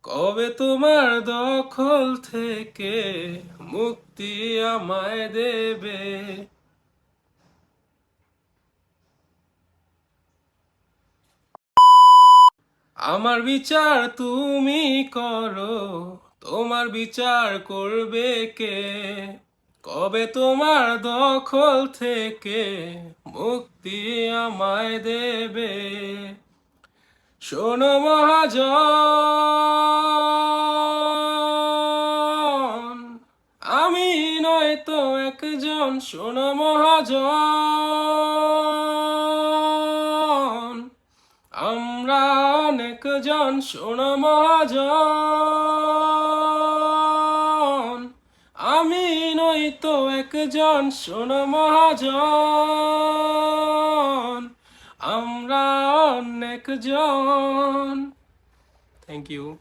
কবে তোমার দখল থেকে মুক্তি আমায় দেবে? আমার বিচার তুমি করো, তোমার বিচার করবে কে? কবে তোমার দখল থেকে মুক্তি আমায় দেবে? শোনো মহাজন, আমি নয়তো একজন, শোনো মহাজন, আমরা অনেকজন, শোনো মহাজন, আমি নয়তো একজন, শোনো মহাজন, আমরা অনেকজন। Thank you.